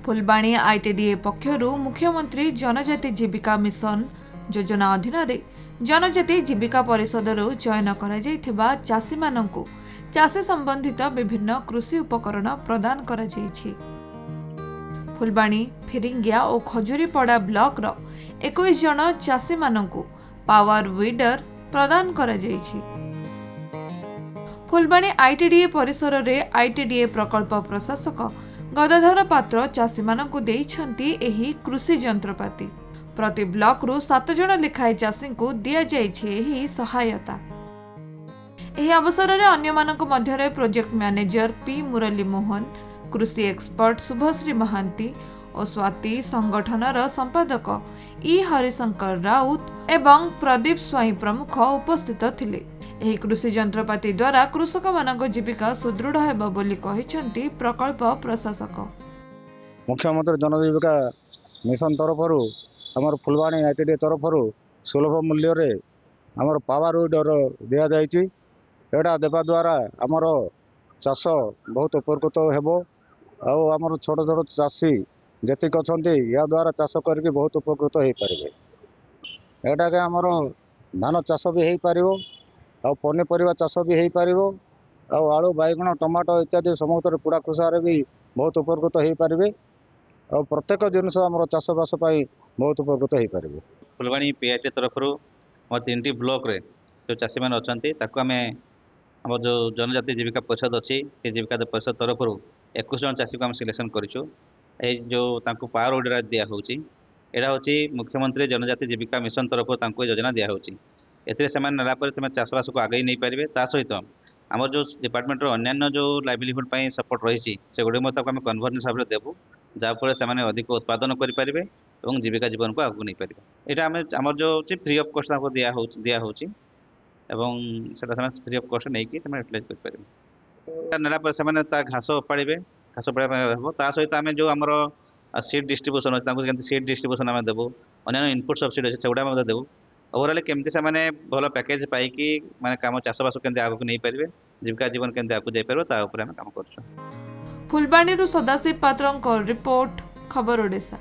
Phulbani ITDA पक्षरु मुख्यमंत्री जनजाति जीविका mission योजना अधीन जनजाति जीविका परिषदरु चयन करा चाषी मानंकु चाषी संबंधित विभिन्न कृषि उपकरण प्रदान करा जायछि। फुलबाणी फिरिंगिया और खजुरीपड़ा ब्लॉक रो 21 जन चाषी मानंकु पावर वीडर प्रदान करा जायछि। फुलबाणी आईटीडीए परिसर रे आईटीडीए प्रकल्प प्रशासक गदाधर पात्र चाषी मानंकु देइछंती एही कृषि यंत्रपाति। प्रति ब्लॉक रु 7 जन लेखाए चाषी को दिया जायछि एही सहायता। एही अवसर रे अन्य मानक मध्य रे प्रोजेक्ट मैनेजर पी मुरली मोहन, कृषि एक्सपर्ट शुभश्री महांती और स्वाति संगठनर संपादक ई हरिशंकर राउत एवं प्रदीप स्वाई प्रमुख उपस्थित थिले। एही कृषि यंत्रपाति द्वारा कृषक मानक जीविका सुदृढ़ हेबो बोली कहिसंती प्रकल्प प्रशासक। मुख्यमंत्री जनजीविका मिशन तरफ आमर फुलबाणी आईटीडी तरफ सुलभ मूल्य रे आमर पावर वीडर दिया जायछि। एटा देवा द्वारा आमर चाष बहुत उपकृत हेबो और आमर छोट छोट चाषी जेतिक अछंती या द्वारा चाष करके बहुत उपकृत हो पारिबे। एटा के आमर धान चाष भी हो पारिबो और पनीपरिया चाष भी हो पारिबो और आलू बैगण टमाटो इत्यादि समस्त पुड़ा खुशारे भी बहुत उपकृत हो पारिबे और प्रत्येक जिनस आमर चाषबास बहुत उपकृत हो पारिबे। फुलबाणी पीआईटी तरफ आम 3टी ब्लॉक रे जो चाषी मैंने अच्छा आम आम जो जनजाति जीविका परिषद अच्छी से जीविका परिषद तरफ 21 जन चाषी को आम सिलेक्शन करूँ। जो पावर वीडर दिया यहाँ हूँ मुख्यमंत्री जनजाति जीविका मिशन तरफ योजना दिया एसे नालापर चाषबास को आगे नहीं पारे। ता सहित आम जो डिपार्टमेंट अन्य जो लाइवलीहुड सपोर्ट रही से गुड़े आम कन्वर्जन हिसाब से देवु जहाँफल से अधिक उत्पादन करें और जीविका जीवन को आगे नहीं पारे। यहाँ आम जो फ्री ऑफ कॉस्ट दिया एवं फ्री ऑफ कॉस्ट नहीं यूटिलाइज करें। नालापर से घास उपाड़े घास उपाड़ा ता सहित आम जो आमर सीड डिस्ट्रीब्यूशन अच्छे सीड डिस्ट्रीब्यूशन आम देवु अन्य इनपुट सब्सिडी अच्छे से गुड़ा देवु। ओवरऑल केमती से भल पैकेज पाई माने काम चाषबास केमती आगू नहीं पारे जीविका जीवन केमती आगू जाई पारे ता ऊपर आम काम कर। फुलबाणी सदाशिव पात्र रिपोर्ट खबर ओडिशा।